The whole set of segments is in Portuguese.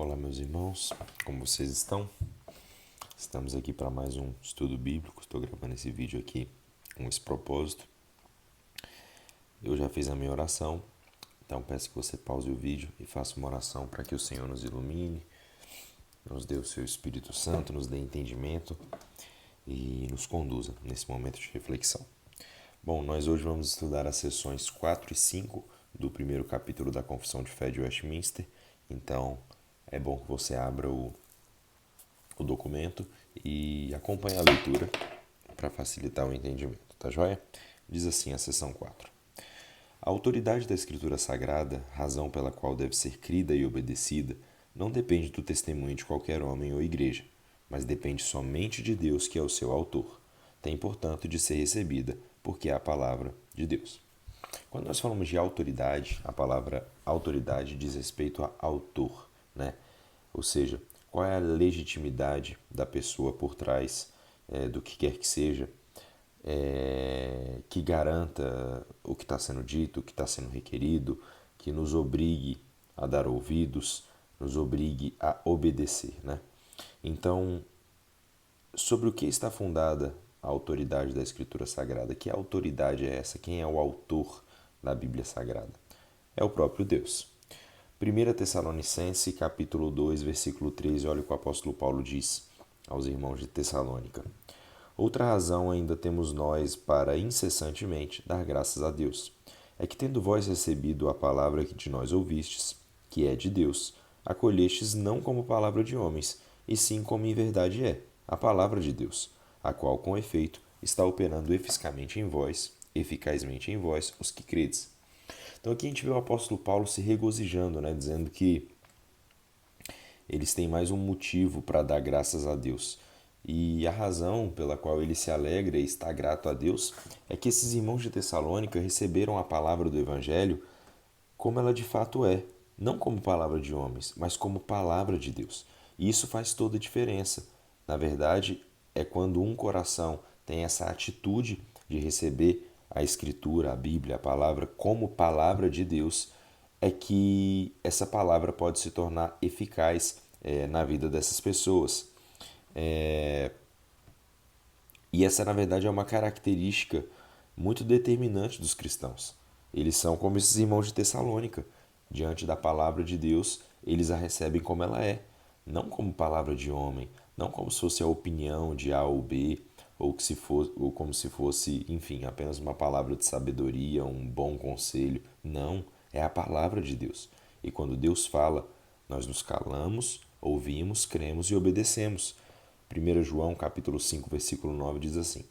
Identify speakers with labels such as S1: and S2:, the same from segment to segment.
S1: Olá, meus irmãos, como vocês estão? Estamos aqui para mais um estudo bíblico. Estou gravando esse vídeo aqui com esse propósito. Eu já fiz a minha oração, então peço que você pause o vídeo e faça uma oração para que o Senhor nos ilumine, nos dê o seu Espírito Santo, nos dê entendimento e nos conduza nesse momento de reflexão. Bom, nós hoje vamos estudar as sessões 4 e 5 do primeiro capítulo da Confissão de Fé de Westminster. Então, é bom que você abra o documento e acompanhe a leitura para facilitar o entendimento, tá joia? Diz assim a seção 4. A autoridade da Escritura Sagrada, razão pela qual deve ser crida e obedecida, não depende do testemunho de qualquer homem ou igreja, mas depende somente de Deus, que é o seu autor. Tem, portanto, de ser recebida, porque é a palavra de Deus. Quando nós falamos de autoridade, a palavra autoridade diz respeito a autor, né? Ou seja, qual é a legitimidade da pessoa por trás do que quer que seja, que garanta o que está sendo dito, o que está sendo requerido, que nos obrigue a dar ouvidos, nos obrigue a obedecer, né? Então, sobre o que está fundada a autoridade da Escritura Sagrada? Que autoridade é essa? Quem é o autor da Bíblia Sagrada? É o próprio Deus. 1 Tessalonicenses, capítulo 2, versículo 13, olha o que o apóstolo Paulo diz aos irmãos de Tessalônica. Outra razão ainda temos nós para incessantemente dar graças a Deus. É que tendo vós recebido a palavra que de nós ouvistes, que é de Deus, acolhestes não como palavra de homens, e sim como em verdade é, a palavra de Deus, a qual com efeito está operando eficazmente em vós os que credes. Então aqui a gente vê o apóstolo Paulo se regozijando, né, dizendo que eles têm mais um motivo para dar graças a Deus. E a razão pela qual ele se alegra e está grato a Deus é que esses irmãos de Tessalônica receberam a palavra do Evangelho como ela de fato é, não como palavra de homens, mas como palavra de Deus. E isso faz toda a diferença. Na verdade, é quando um coração tem essa atitude de receber a Escritura, a Bíblia, a palavra como palavra de Deus, é que essa palavra pode se tornar eficaz na vida dessas pessoas. E essa, na verdade, é uma característica muito determinante dos cristãos. Eles são como esses irmãos de Tessalônica. Diante da palavra de Deus, eles a recebem como ela é, não como palavra de homem, não como se fosse a opinião de A ou B, ou como se fosse, enfim, apenas uma palavra de sabedoria, um bom conselho. Não, é a palavra de Deus. E quando Deus fala, nós nos calamos, ouvimos, cremos e obedecemos. 1 João capítulo 5, versículo 9 diz assim: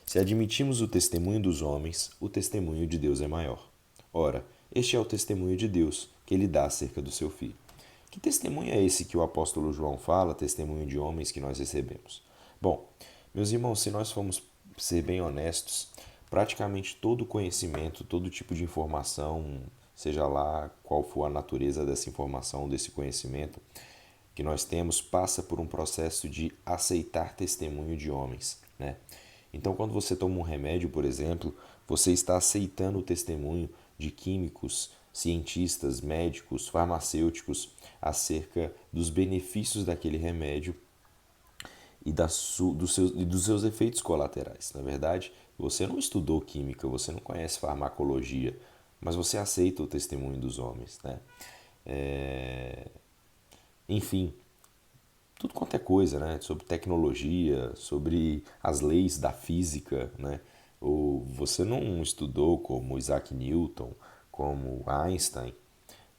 S1: Se admitimos o testemunho dos homens, o testemunho de Deus é maior. Ora, este é o testemunho de Deus, que ele dá acerca do seu Filho. Que testemunho é esse que o apóstolo João fala, testemunho de homens que nós recebemos? Bom, meus irmãos, se nós formos ser bem honestos, praticamente todo conhecimento, todo tipo de informação, seja lá qual for a natureza dessa informação, desse conhecimento que nós temos, passa por um processo de aceitar testemunho de homens, né? Então, quando você toma um remédio, por exemplo, você está aceitando o testemunho de químicos, cientistas, médicos, farmacêuticos acerca dos benefícios daquele remédio e dos seus efeitos colaterais. Na verdade, você não estudou química, você não conhece farmacologia, mas você aceita o testemunho dos homens, né? Enfim, tudo quanto é coisa, né? Sobre tecnologia, sobre as leis da física, né? Ou você não estudou como Isaac Newton, como Einstein,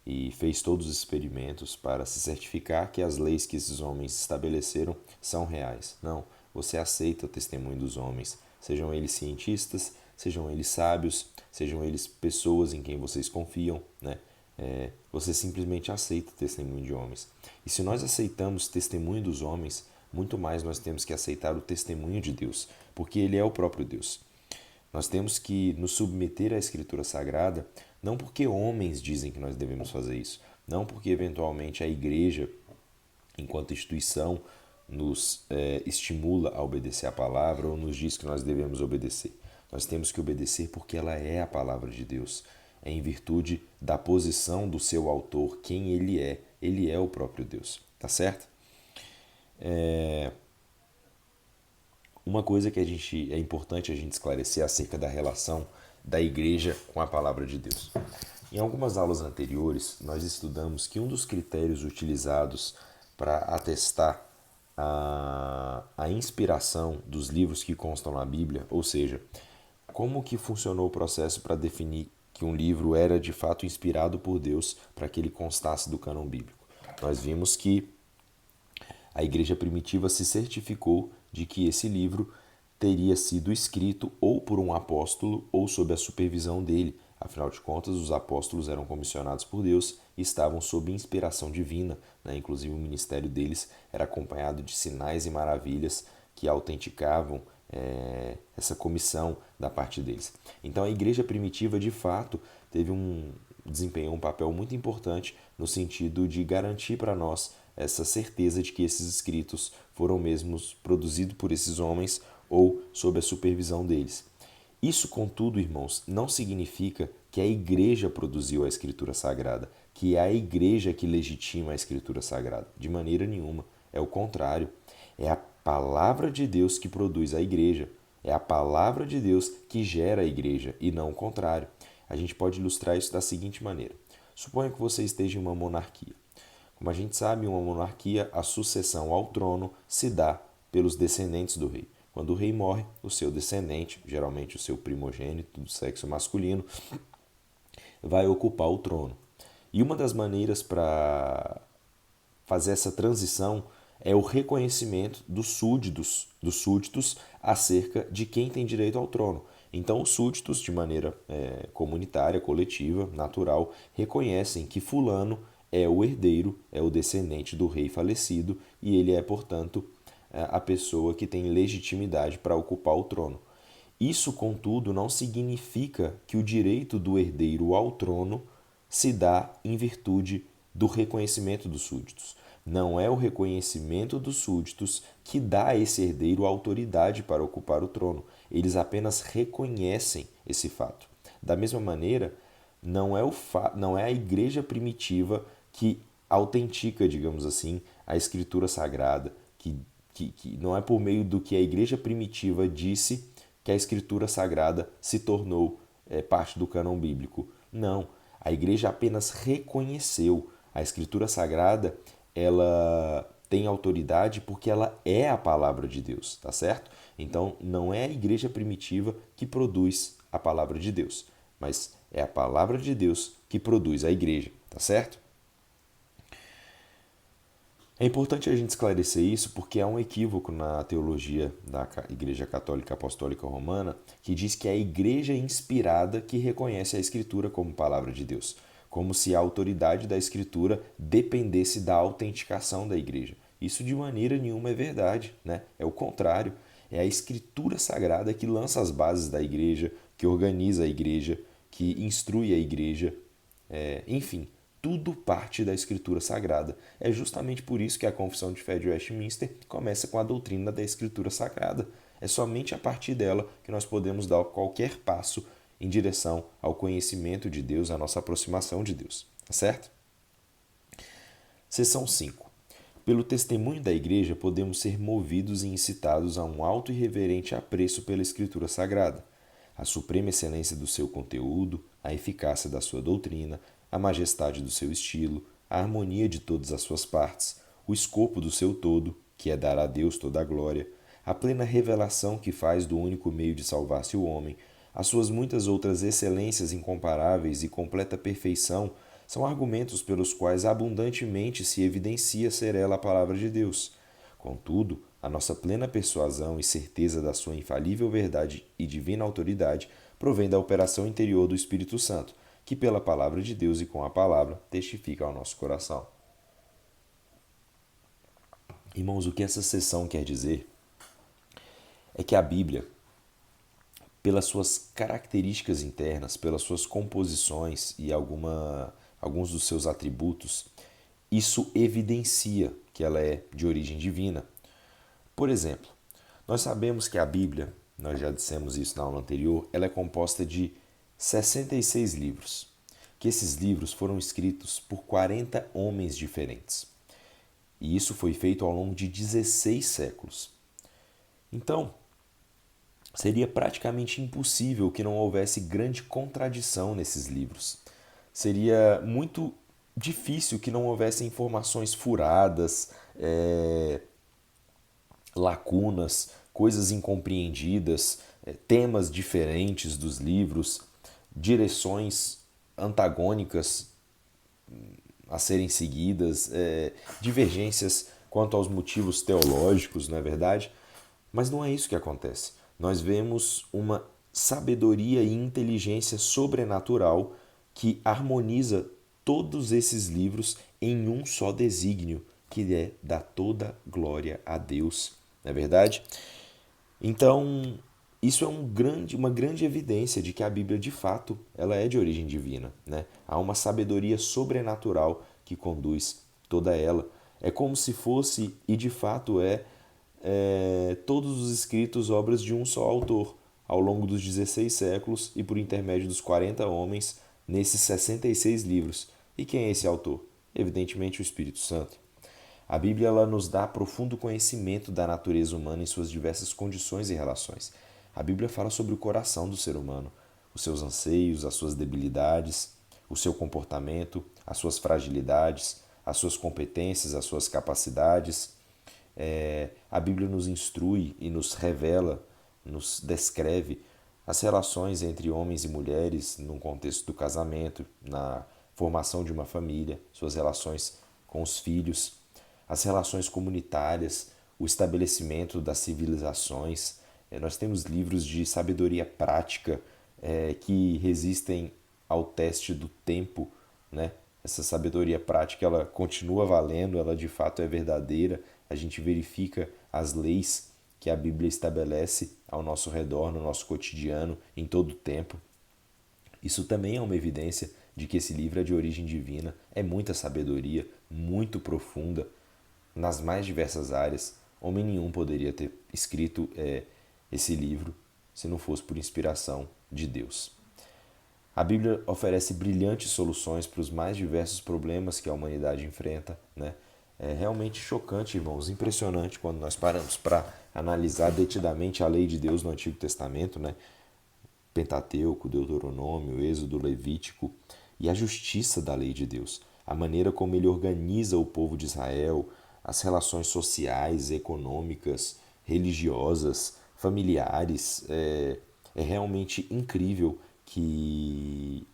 S1: e fez todos os experimentos para se certificar que as leis que esses homens estabeleceram são reais. Não, você aceita o testemunho dos homens, sejam eles cientistas, sejam eles sábios, sejam eles pessoas em quem vocês confiam, né? Você simplesmente aceita o testemunho de homens. E se nós aceitamos o testemunho dos homens, muito mais nós temos que aceitar o testemunho de Deus, porque Ele é o próprio Deus. Nós temos que nos submeter à Escritura Sagrada, não porque homens dizem que nós devemos fazer isso, não porque eventualmente a igreja, enquanto instituição, nos estimula a obedecer a palavra ou nos diz que nós devemos obedecer. Nós temos que obedecer porque ela é a palavra de Deus. É em virtude da posição do seu autor, quem ele é. ele é o próprio Deus, tá certo? Uma coisa que é importante a gente esclarecer acerca da relação da igreja com a palavra de Deus. Em algumas aulas anteriores, nós estudamos que um dos critérios utilizados para atestar a inspiração dos livros que constam na Bíblia, ou seja, como que funcionou o processo para definir que um livro era de fato inspirado por Deus para que ele constasse do cânon bíblico. Nós vimos que a igreja primitiva se certificou de que esse livro teria sido escrito ou por um apóstolo ou sob a supervisão dele. Afinal de contas, os apóstolos eram comissionados por Deus e estavam sob inspiração divina, né? Inclusive, o ministério deles era acompanhado de sinais e maravilhas que autenticavam essa comissão da parte deles. Então, a igreja primitiva, de fato, desempenhou um papel muito importante no sentido de garantir para nós essa certeza de que esses escritos foram mesmos produzidos por esses homens ou sob a supervisão deles. Isso, contudo, irmãos, não significa que a igreja produziu a Escritura Sagrada, que é a igreja que legitima a Escritura Sagrada. De maneira nenhuma. É o contrário. É a palavra de Deus que produz a igreja. É a palavra de Deus que gera a igreja e não o contrário. A gente pode ilustrar isso da seguinte maneira. Suponha que você esteja em uma monarquia. Como a gente sabe, em uma monarquia, a sucessão ao trono se dá pelos descendentes do rei. Quando o rei morre, o seu descendente, geralmente o seu primogênito do sexo masculino, vai ocupar o trono. E uma das maneiras para fazer essa transição é o reconhecimento dos súditos acerca de quem tem direito ao trono. Então, os súditos, de maneira comunitária, coletiva, natural, reconhecem que fulano é o herdeiro, é o descendente do rei falecido e ele é, portanto, a pessoa que tem legitimidade para ocupar o trono. Isso, contudo, não significa que o direito do herdeiro ao trono se dá em virtude do reconhecimento dos súditos. Não é o reconhecimento dos súditos que dá a esse herdeiro a autoridade para ocupar o trono. Eles apenas reconhecem esse fato. Da mesma maneira, não é a igreja primitiva que autentica, digamos assim, a Escritura Sagrada, que não é por meio do que a igreja primitiva disse que a Escritura Sagrada se tornou parte do cânon bíblico. Não, a igreja apenas reconheceu. A Escritura Sagrada, ela tem autoridade porque ela é a palavra de Deus, tá certo? Então, não é a igreja primitiva que produz a palavra de Deus, mas é a palavra de Deus que produz a igreja, tá certo? É importante a gente esclarecer isso porque há um equívoco na teologia da Igreja Católica Apostólica Romana que diz que é a igreja inspirada que reconhece a Escritura como palavra de Deus, como se a autoridade da Escritura dependesse da autenticação da igreja. Isso de maneira nenhuma é verdade, né? É o contrário. É a Escritura Sagrada que lança as bases da igreja, que organiza a igreja, que instrui a igreja, enfim. Tudo parte da Escritura Sagrada. É justamente por isso que a Confissão de Fé de Westminster começa com a doutrina da Escritura Sagrada. É somente a partir dela que nós podemos dar qualquer passo em direção ao conhecimento de Deus, à nossa aproximação de Deus. Tá certo? Seção 5. Pelo testemunho da Igreja, podemos ser movidos e incitados a um alto e reverente apreço pela Escritura Sagrada, a suprema excelência do seu conteúdo, a eficácia da sua doutrina, a majestade do seu estilo, a harmonia de todas as suas partes, o escopo do seu todo, que é dar a Deus toda a glória, a plena revelação que faz do único meio de salvar-se o homem, as suas muitas outras excelências incomparáveis e completa perfeição são argumentos pelos quais abundantemente se evidencia ser ela a palavra de Deus. Contudo, a nossa plena persuasão e certeza da sua infalível verdade e divina autoridade provém da operação interior do Espírito Santo, que pela palavra de Deus e com a palavra testifica ao nosso coração. Irmãos, o que essa seção quer dizer é que a Bíblia, pelas suas características internas, pelas suas composições e alguns dos seus atributos, isso evidencia que ela é de origem divina. Por exemplo, nós sabemos que a Bíblia, nós já dissemos isso na aula anterior, ela é composta de 66 livros, que esses livros foram escritos por 40 homens diferentes. E isso foi feito ao longo de 16 séculos. Então, seria praticamente impossível que não houvesse grande contradição nesses livros. Seria muito difícil que não houvesse informações furadas, lacunas, coisas incompreendidas, temas diferentes dos livros, direções antagônicas a serem seguidas, divergências quanto aos motivos teológicos, não é verdade? Mas não é isso que acontece. Nós vemos uma sabedoria e inteligência sobrenatural que harmoniza todos esses livros em um só desígnio, que é dar toda glória a Deus, não é verdade? Então, isso é uma grande evidência de que a Bíblia, de fato, ela é de origem divina, né? Há uma sabedoria sobrenatural que conduz toda ela. É como se fosse, e de fato todos os escritos obras de um só autor, ao longo dos 16 séculos e por intermédio dos 40 homens, nesses 66 livros. E quem é esse autor? Evidentemente o Espírito Santo. A Bíblia ela nos dá profundo conhecimento da natureza humana em suas diversas condições e relações. A Bíblia fala sobre o coração do ser humano, os seus anseios, as suas debilidades, o seu comportamento, as suas fragilidades, as suas competências, as suas capacidades. A Bíblia nos instrui e nos revela, nos descreve as relações entre homens e mulheres no contexto do casamento, na formação de uma família, suas relações com os filhos, as relações comunitárias, o estabelecimento das civilizações. Nós temos livros de sabedoria prática que resistem ao teste do tempo, né? Essa sabedoria prática ela continua valendo, ela de fato é verdadeira. A gente verifica as leis que a Bíblia estabelece ao nosso redor, no nosso cotidiano, em todo o tempo. Isso também é uma evidência de que esse livro é de origem divina, é muita sabedoria, muito profunda, nas mais diversas áreas. Homem nenhum poderia ter escrito esse livro se não fosse por inspiração de Deus. A Bíblia oferece brilhantes soluções para os mais diversos problemas que a humanidade enfrenta, né? É realmente chocante, irmãos, impressionante quando nós paramos para analisar detidamente a lei de Deus no Antigo Testamento, né? Pentateuco, Deuteronômio, Êxodo, Levítico, e a justiça da lei de Deus, a maneira como ele organiza o povo de Israel, as relações sociais, econômicas, religiosas, familiares. É realmente incrível que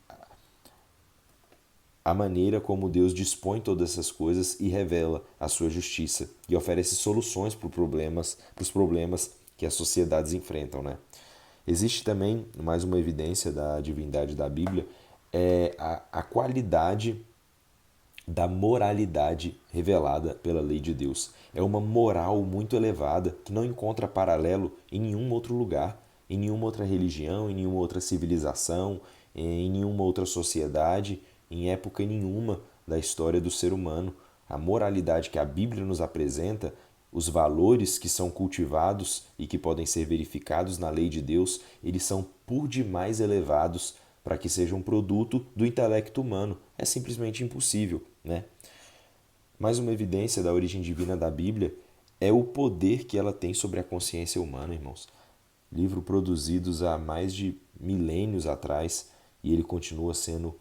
S1: a maneira como Deus dispõe todas essas coisas e revela a sua justiça e oferece soluções para os problemas que as sociedades enfrentam, né? Existe também mais uma evidência da divindade da Bíblia, a qualidade da moralidade revelada pela lei de Deus. É uma moral muito elevada que não encontra paralelo em nenhum outro lugar, em nenhuma outra religião, em nenhuma outra civilização, em nenhuma outra sociedade, em época nenhuma da história do ser humano. A moralidade que a Bíblia nos apresenta, os valores que são cultivados e que podem ser verificados na lei de Deus, eles são por demais elevados para que seja um produto do intelecto humano. É simplesmente impossível, né? Mais uma evidência da origem divina da Bíblia é o poder que ela tem sobre a consciência humana, irmãos. Livro produzidos há mais de milênios atrás e ele continua sendo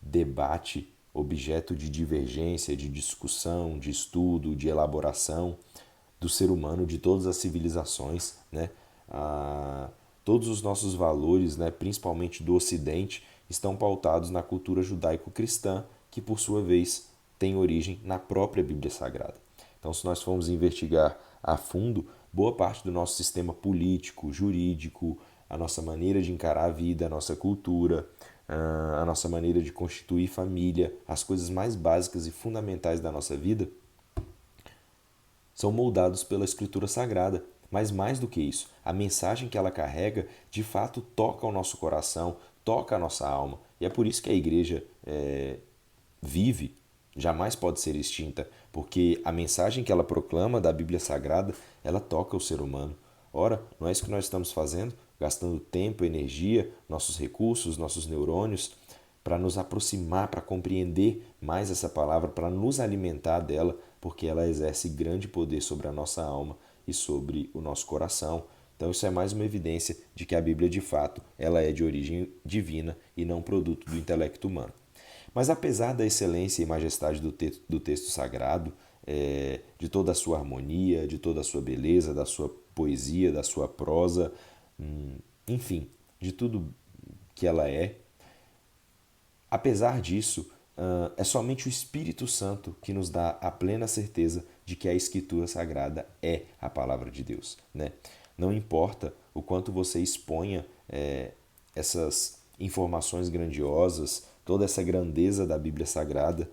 S1: debate, objeto de divergência, de discussão, de estudo, de elaboração do ser humano, de todas as civilizações, né? Todos os nossos valores, né, principalmente do Ocidente, estão pautados na cultura judaico-cristã, que por sua vez tem origem na própria Bíblia Sagrada. Então, se nós formos investigar a fundo, boa parte do nosso sistema político, jurídico, a nossa maneira de encarar a vida, a nossa cultura, a nossa maneira de constituir família, as coisas mais básicas e fundamentais da nossa vida, são moldados pela Escritura Sagrada. Mas mais do que isso, a mensagem que ela carrega, de fato, toca o nosso coração, toca a nossa alma. E é por isso que a igreja vive, jamais pode ser extinta, porque a mensagem que ela proclama da Bíblia Sagrada, ela toca o ser humano. Ora, não é isso que nós estamos fazendo? Gastando tempo, energia, nossos recursos, nossos neurônios, para nos aproximar, para compreender mais essa palavra, para nos alimentar dela, porque ela exerce grande poder sobre a nossa alma e sobre o nosso coração. Então isso é mais uma evidência de que a Bíblia, de fato, ela é de origem divina e não produto do intelecto humano. Mas apesar da excelência e majestade do texto sagrado, de toda a sua harmonia, de toda a sua beleza, da sua poesia, da sua prosa, enfim, de tudo que ela é, apesar disso, é somente o Espírito Santo que nos dá a plena certeza de que a Escritura Sagrada é a palavra de Deus, né? Não importa o quanto você exponha essas informações grandiosas, toda essa grandeza da Bíblia Sagrada,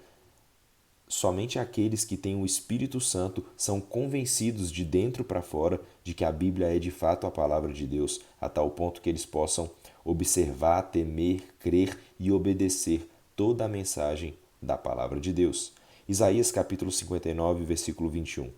S1: somente aqueles que têm o Espírito Santo são convencidos de dentro para fora de que a Bíblia é de fato a palavra de Deus, a tal ponto que eles possam observar, temer, crer e obedecer toda a mensagem da palavra de Deus. Isaías capítulo 59, versículo 21.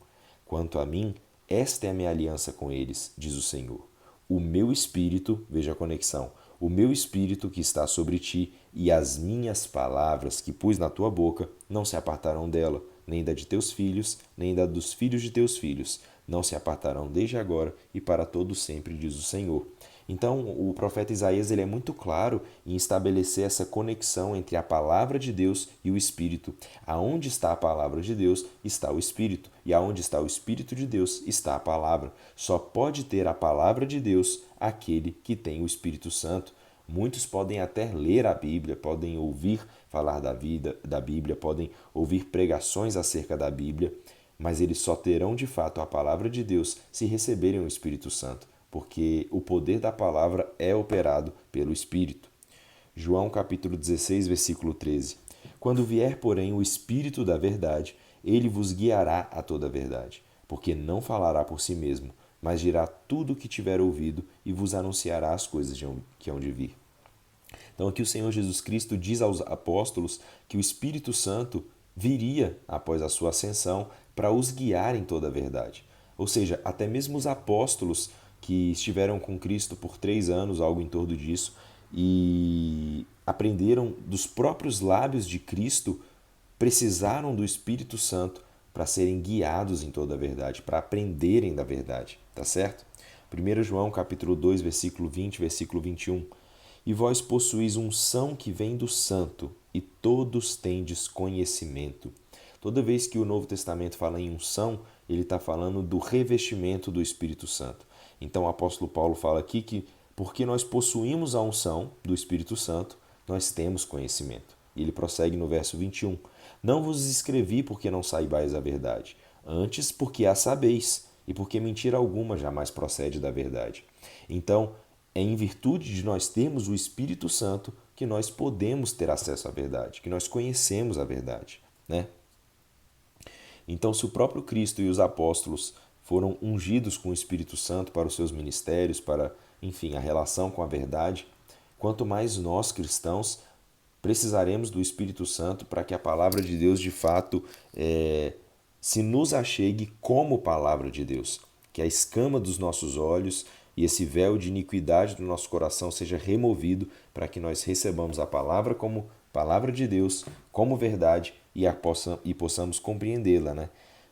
S1: Quanto a mim, esta é a minha aliança com eles, diz o Senhor. O meu espírito, veja a conexão, o meu espírito que está sobre ti e as minhas palavras que pus na tua boca não se apartarão dela, nem da de teus filhos, nem da dos filhos de teus filhos. Não se apartarão desde agora e para todo sempre, diz o Senhor. Então, o profeta Isaías ele é muito claro em estabelecer essa conexão entre a palavra de Deus e o Espírito. Aonde está a palavra de Deus, está o Espírito. E aonde está o Espírito de Deus, está a palavra. Só pode ter a palavra de Deus aquele que tem o Espírito Santo. Muitos podem até ler a Bíblia, podem ouvir falar da Bíblia, podem ouvir pregações acerca da Bíblia, mas eles só terão de fato a palavra de Deus se receberem o Espírito Santo, porque o poder da palavra é operado pelo Espírito. João capítulo 16, versículo 13. Quando vier, porém, o Espírito da verdade, ele vos guiará a toda a verdade, porque não falará por si mesmo, mas dirá tudo o que tiver ouvido e vos anunciará as coisas que hão de vir. Então aqui o Senhor Jesus Cristo diz aos apóstolos que o Espírito Santo viria após a sua ascensão para os guiar em toda a verdade. Ou seja, até mesmo os apóstolos que estiveram com Cristo por 3 anos, algo em torno disso, e aprenderam dos próprios lábios de Cristo, precisaram do Espírito Santo para serem guiados em toda a verdade, para aprenderem da verdade, tá certo? 1 João capítulo 2, versículo 20, versículo 21. E vós possuís unção que vem do Santo, e todos tendes conhecimento. Toda vez que o Novo Testamento fala em unção, ele está falando do revestimento do Espírito Santo. Então o apóstolo Paulo fala aqui que porque nós possuímos a unção do Espírito Santo, nós temos conhecimento. E ele prossegue no verso 21. Não vos escrevi porque não saibais a verdade, antes porque a sabeis, e porque mentira alguma jamais procede da verdade. Então, é em virtude de nós termos o Espírito Santo que nós podemos ter acesso à verdade, que nós conhecemos a verdade, né? Então, se o próprio Cristo e os apóstolos foram ungidos com o Espírito Santo para os seus ministérios, para, enfim, a relação com a verdade, quanto mais nós cristãos precisaremos do Espírito Santo para que a palavra de Deus de fato se nos achegue como palavra de Deus, que a escama dos nossos olhos e esse véu de iniquidade do nosso coração seja removido para que nós recebamos a palavra como palavra de Deus, como verdade e possamos compreendê-la, né?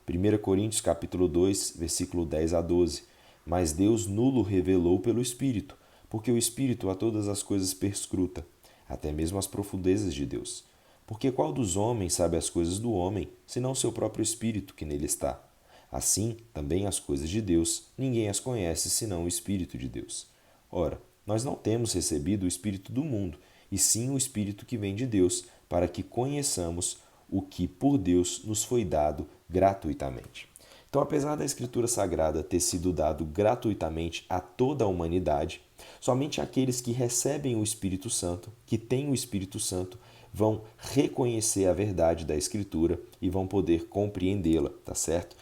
S1: 1 Coríntios capítulo 2, versículo 10 a 12. Mas Deus nulo revelou pelo Espírito, porque o Espírito a todas as coisas perscruta, até mesmo as profundezas de Deus. Porque qual dos homens sabe as coisas do homem, senão o seu próprio Espírito que nele está? Assim, também as coisas de Deus, ninguém as conhece senão o Espírito de Deus. Ora, nós não temos recebido o Espírito do mundo, e sim o Espírito que vem de Deus, para que conheçamos o que por Deus nos foi dado gratuitamente. Então, apesar da Escritura Sagrada ter sido dado gratuitamente a toda a humanidade, somente aqueles que recebem o Espírito Santo, que têm o Espírito Santo, vão reconhecer a verdade da Escritura e vão poder compreendê-la, tá certo?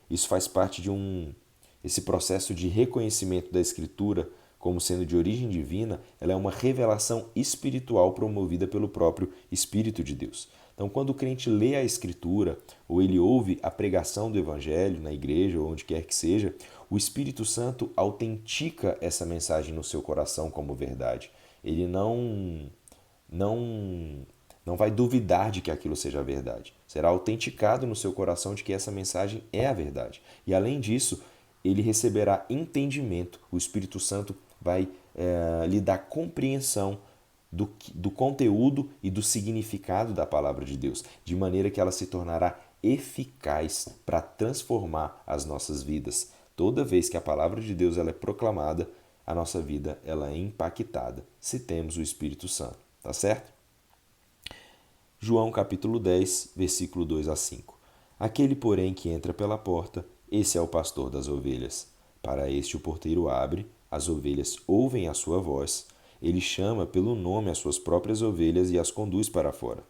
S1: Isso faz parte de esse processo de reconhecimento da Escritura como sendo de origem divina, ela é uma revelação espiritual promovida pelo próprio Espírito de Deus. Então, quando o crente lê a Escritura ou ele ouve a pregação do Evangelho na igreja ou onde quer que seja, o Espírito Santo autentica essa mensagem no seu coração como verdade. Ele não vai duvidar de que aquilo seja a verdade. Será autenticado no seu coração de que essa mensagem é a verdade. E além disso, ele receberá entendimento. O Espírito Santo vai lhe dar compreensão do conteúdo e do significado da palavra de Deus, de maneira que ela se tornará eficaz para transformar as nossas vidas. Toda vez que a palavra de Deus ela é proclamada, a nossa vida ela é impactada, se temos o Espírito Santo, tá certo? João capítulo 10, versículo 2 a 5. Aquele, porém, que entra pela porta, esse é o pastor das ovelhas. Para este o porteiro abre, as ovelhas ouvem a sua voz, ele chama pelo nome as suas próprias ovelhas e as conduz para fora.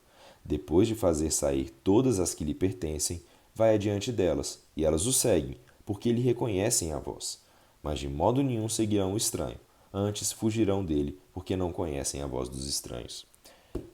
S1: Depois de fazer sair todas as que lhe pertencem, vai adiante delas, e elas o seguem, porque lhe reconhecem a voz. Mas de modo nenhum seguirão o estranho, antes fugirão dele, porque não conhecem a voz dos estranhos.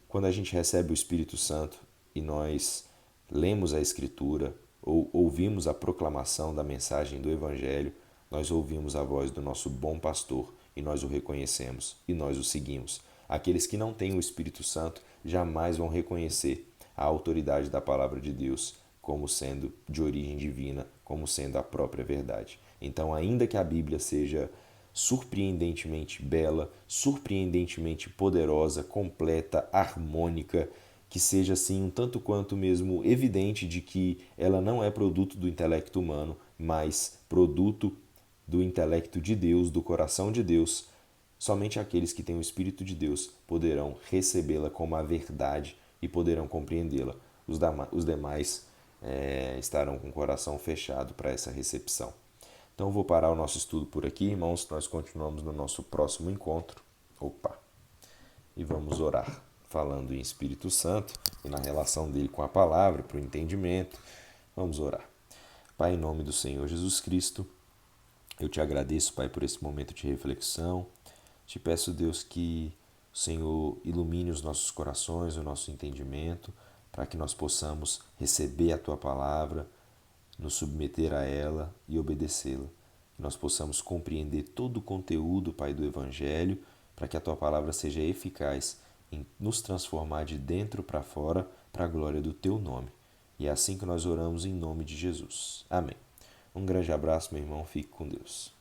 S1: Quando a gente recebe o Espírito Santo e nós lemos a Escritura ou ouvimos a proclamação da mensagem do Evangelho, nós ouvimos a voz do nosso bom pastor e nós o reconhecemos e nós o seguimos. Aqueles que não têm o Espírito Santo jamais vão reconhecer a autoridade da palavra de Deus como sendo de origem divina, como sendo a própria verdade. Então, ainda que a Bíblia seja surpreendentemente bela, surpreendentemente poderosa, completa, harmônica, que seja assim um tanto quanto mesmo evidente de que ela não é produto do intelecto humano, mas produto do intelecto de Deus, do coração de Deus. Somente aqueles que têm o Espírito de Deus poderão recebê-la como a verdade e poderão compreendê-la. Os demais estarão com o coração fechado para essa recepção. Então, vou parar o nosso estudo por aqui, irmãos. Nós continuamos no nosso próximo encontro. E vamos orar, falando em Espírito Santo e na relação dele com a palavra, para o entendimento. Vamos orar. Pai, em nome do Senhor Jesus Cristo, eu te agradeço, Pai, por esse momento de reflexão. Te peço, Deus, que o Senhor ilumine os nossos corações, o nosso entendimento, para que nós possamos receber a Tua palavra, nos submeter a ela e obedecê-la. Que nós possamos compreender todo o conteúdo, Pai, do Evangelho, para que a Tua palavra seja eficaz em nos transformar de dentro para fora, para a glória do Teu nome. E é assim que nós oramos em nome de Jesus. Amém. Um grande abraço, meu irmão. Fique com Deus.